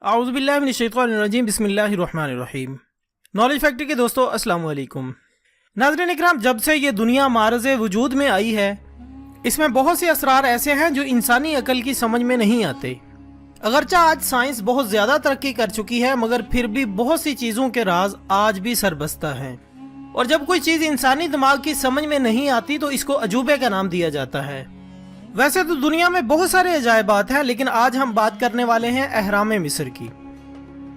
आऊज़ु बिल्लाहि मिनश शैतानिर रजीम बिस्मिल्लाहिर रहमानिर रहीम। Knowledge factory के दोस्तों अस्सलाम वालेकुम। नाज़रीन इकराम, जब से ये दुनिया मारज़ वजूद में आई है, इसमें बहुत से असरार ऐसे हैं जो इंसानी अकल की समझ में नहीं आते। अगरचा आज साइंस बहुत ज़्यादा तरक्की कर चुकी है, मगर फिर भी बहुत सी चीज़ों के राज आज भी सरबस्ता हैं। और जब कोई चीज़ इंसानी दिमाग की समझ में नहीं आती तो इसको अजूबे का नाम दिया जाता है। वैसे तो दुनिया में बहुत सारे अजायबात हैं, लेकिन आज हम बात करने वाले हैं अहराम मिस्र की।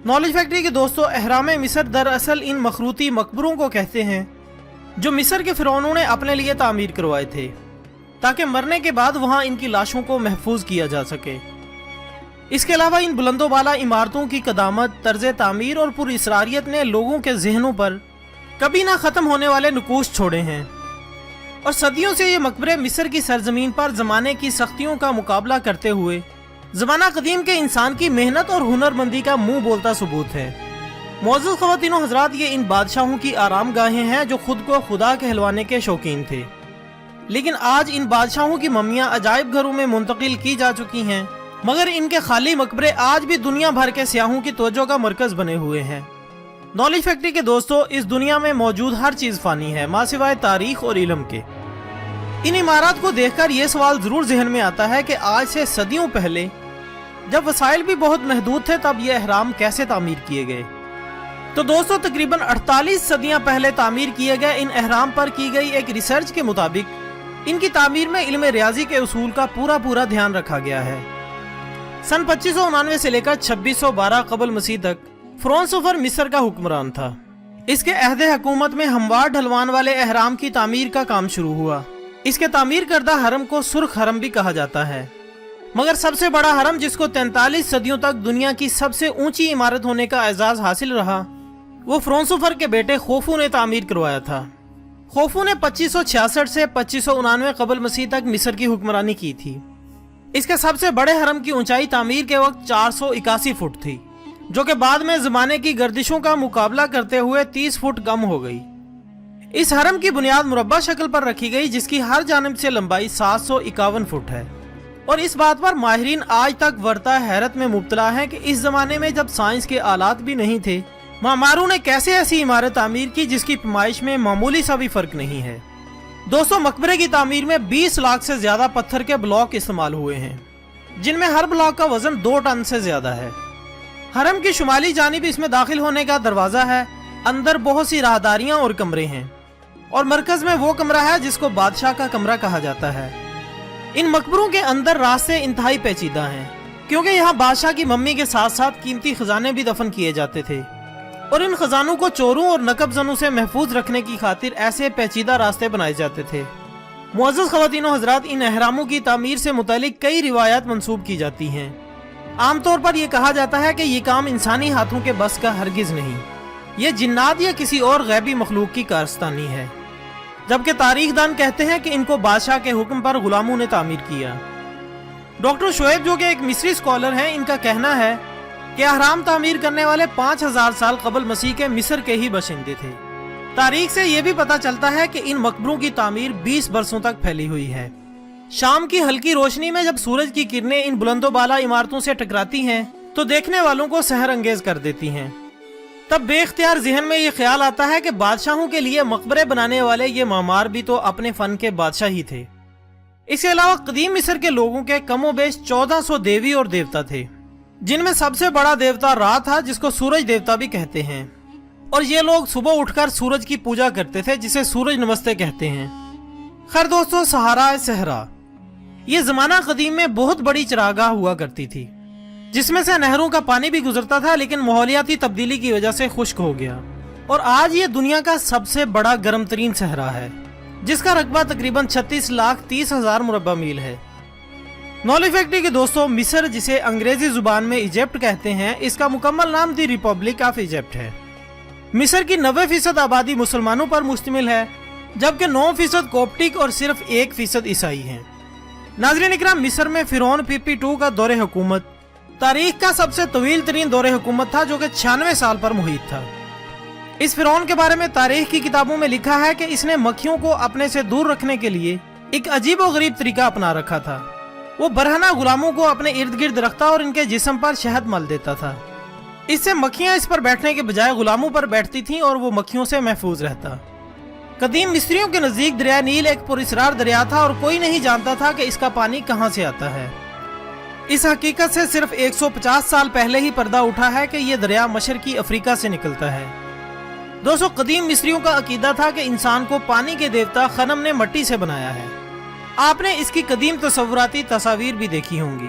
नॉलेज फैक्ट्री के दोस्तों, अहराम मिस्र दरअसल इन मखरूती मकबरों को कहते हैं जो मिस्र के फिरौनों ने अपने लिए तामीर करवाए थे, ताकि मरने के बाद वहां इनकी लाशों को महफूज किया जा सके। इसके अलावा इन बुलंदोबाला इमारतों की कदामत, तर्ज तामीर और पुरइसरारियत ने लोगों के जहनों पर कभी ना ख़त्म होने वाले नुकूश छोड़े हैं। और सदियों से ये मकबरे मिस्र की सरजमीन पर ज़माने की सख्तियों का मुकाबला करते हुए ज़माना कदीम के इंसान की मेहनत और हुनरमंदी का मुंह बोलता सबूत है। मौजूद ख़वातीनो हज़रात, ये इन बादशाहों की आराम गाहें हैं जो खुद को खुदा कहलवाने के शौकीन थे। लेकिन आज इन बादशाहों की मम्मियाँ अजायब घरों में मुंतकिल की जा चुकी हैं, मगर इनके खाली मकबरे आज भी दुनिया भर के सियाहों की तवज्जो का मरकज़ बने हुए हैं। नॉलेज फैक्ट्री के दोस्तों, इस दुनिया में मौजूद हर चीज़ फ़ानी है, माँ सिवाय तारीख और इल्म के। इन इमारत को देखकर यह सवाल ज़रूर जहन में आता है कि आज से सदियों पहले, जब वसाइल भी बहुत महदूद थे, तब ये अहराम कैसे तामीर किए गए। तो दोस्तों, तकरीबन 48 सदियां पहले तामीर किए गए इन अहराम पर की गई एक रिसर्च के मुताबिक इनकी तामीर में इल्म रियाजी के उसूल का पूरा ध्यान रखा गया है। सन 2599 से लेकर 2612 कबल मसीह तक फ्रांसोफर मिस्र का हुक्मरान था। इसके अहद हुकूमत में हमवार ढलवान वाले अहराम की तामीर का काम शुरू हुआ। इसके तामीर करदा हरम को सुर्ख हरम भी कहा जाता है, मगर सबसे बड़ा हरम, जिसको 43 सदियों तक दुनिया की सबसे ऊंची इमारत होने का एजाज हासिल रहा, वो फ्रांसोफर के बेटे खोफू ने तामीर करवाया था। खोफू ने 2566 से 2599 कबल मसीह तक मिस्र की हुक्मरानी की थी। इसके सबसे बड़े हरम की ऊंचाई तामीर के वक्त 481 फुट थी, जो कि बाद में ज़माने की गर्दिशों का मुकाबला करते हुए 30 फुट कम हो गई। इस हरम की बुनियाद मुरब्बा शक्ल पर रखी गई, जिसकी हर जानिब से लंबाई 751 फुट है। और इस बात पर माहिरीन आज तक वर्ता हैरत में मुब्तला हैं कि इस जमाने में जब साइंस के आलात भी नहीं थे, मामारों ने कैसे ऐसी इमारत तामीर की जिसकी पैमाइश में मामूली सा भी फर्क नहीं है। दोस्तों, मकबरे की तामीर में 20 लाख से ज्यादा पत्थर के ब्लॉक इस्तेमाल हुए हैं, जिनमें हर ब्लॉक का वजन 2 टन से ज्यादा है। हरम की शुमाली जानिब इसमें दाखिल होने का दरवाजा है। अंदर बहुत सी राहदारियां और कमरे हैं, और मरकज में वो कमरा है जिसको बादशाह का कमरा कहा जाता है। इन मकबरों के अंदर रास्ते इंतहाई पेचीदा हैं, क्योंकि यहाँ बादशाह की मम्मी के साथ साथ कीमती खजाने भी दफन किए जाते थे, और इन खजानों को चोरों और नकबजनों से महफूज रखने की खातिर ऐसे पेचीदा रास्ते बनाए जाते थे। मुअज़्ज़ज़ ख़वातीनो हज़रात, इन अहरामों की तामीर से मुतालिक कई रिवायात मंसूब की जाती हैं। आमतौर पर यह कहा जाता है कि ये काम इंसानी हाथों के बस का हरगिज नहीं, ये जिन्नात या किसी और गैबी मखलूक की कारस्तानी है, जबकि तारीखदान कहते हैं कि इनको बादशाह के हुक्म पर गुलामों ने तामीर किया। डॉक्टर शोएब, जो कि एक मिस्री स्कॉलर हैं, इनका कहना है कि अहराम तामीर करने वाले 5000 साल कबल मसीह के मिस्र के ही बशिंदे थे। तारीख से यह भी पता चलता है कि इन मकबरों की तामीर 20 बरसों तक फैली हुई है। शाम की हल्की रोशनी में जब सूरज की किरणें इन बुलंदोबाला इमारतों से टकराती हैं तो देखने वालों को सहर अंगेज कर देती हैं। तब बेख्तियार जहन में ये ख्याल आता है कि बादशाहों के लिए मकबरे बनाने वाले ये मामार भी तो अपने फन के बादशाह ही थे। इसके अलावा कदीम मिस्र के लोगों के कमोबेश 1400 देवी और देवता थे, जिनमें सबसे बड़ा देवता रा था, जिसको सूरज देवता भी कहते हैं। और ये लोग सुबह उठकर सूरज की पूजा करते थे, जिसे सूरज नमस्ते कहते हैं। खैर दोस्तों, सहारा सहरा ये जमाना कदीम में बहुत बड़ी चरागाह हुआ करती थी, जिसमें से नहरों का पानी भी गुजरता था, लेकिन माहौलियाती तब्दीली की वजह से खुश्क हो गया। और आज ये दुनिया का सबसे बड़ा गर्म तरीन सहरा है, जिसका रकबा तकरीबन 36,30,000 मुरब्बा मील है। नॉलेज फैक्ट्री के दोस्तों, मिस्र, जिसे अंग्रेजी जुबान में इजिप्ट कहते हैं, इसका मुकम्मल नाम दी रिपब्लिक ऑफ इजिप्ट है। मिस्र की 90% आबादी मुसलमानों पर मुश्तमिल है, जबकि 9% कोप्टिक और सिर्फ 1% ईसाई हैं। नाज़रीन इकराम, मिस्र में फिरौन पीपी 2 का दौरे हुकूमत तारीख का सबसे तवील तरीन दौरे हुकूमत था, जो कि 96 साल पर मुहित था। इस फिरौन के बारे में तारीख की किताबों में लिखा है कि इसने मक्खियों को अपने से दूर रखने के लिए एक अजीब और गरीब तरीका अपना रखा था। वो बरहना गुलामों को अपने इर्द गिर्द रखता और इनके जिस्म पर शहद मल देता था। इससे मक्खियां इस पर बैठने के बजाय गुलामों पर बैठती थीं और वो मक्खियों से महफूज रहता। कदीम मिस्रियों के नज़दीक दरिया नील एक पुरस्रार दरिया था और कोई नहीं जानता था कि इसका पानी कहाँ से आता है। इस हकीकत से सिर्फ 150 साल पहले ही पर्दा उठा है कि यह दरिया मशरकी अफ्रीका से निकलता है। दोस्तों, कदीम मिस्रियों का अकीदा था कि इंसान को पानी के देवता खनम ने मिट्टी से बनाया है। आपने इसकी कदीम तस्वुराती तस्वीर भी देखी होंगी,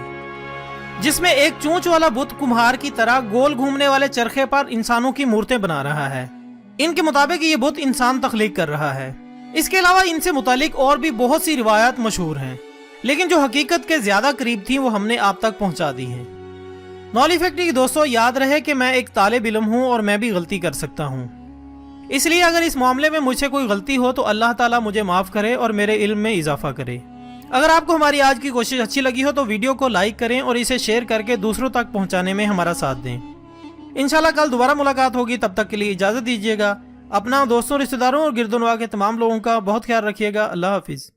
जिसमें एक चोंच वाला बुत कुम्हार की तरह गोल घूमने वाले चरखे पर इंसानों की मूर्तें बना रहा है। इनके मुताबिक ये बुत इंसान तख्लीक कर रहा है। इसके अलावा इनसे मुतालिक और भी बहुत सी रिवायात मशहूर हैं, लेकिन जो हकीकत के ज्यादा करीब थी वो हमने आप तक पहुंचा दी है। नॉलेज फैक्ट्री के दोस्तों, याद रहे कि मैं एक तालिब इल्म हूं और मैं भी गलती कर सकता हूं, इसलिए अगर इस मामले में मुझसे कोई गलती हो तो अल्लाह ताला मुझे माफ करे और मेरे इल्म में इजाफा करे। अगर आपको हमारी आज की कोशिश अच्छी लगी हो तो वीडियो को लाइक करें और इसे शेयर करके दूसरों तक पहुंचाने में हमारा साथ दें। इंशाल्लाह कल दोबारा मुलाकात होगी, तब तक के लिए इजाज़त दीजिएगा। अपना, दोस्तों, रिश्तेदारों और गिरदोनवा के तमाम लोगों का बहुत ख्याल रखिएगा। अल्लाह हाफिज़।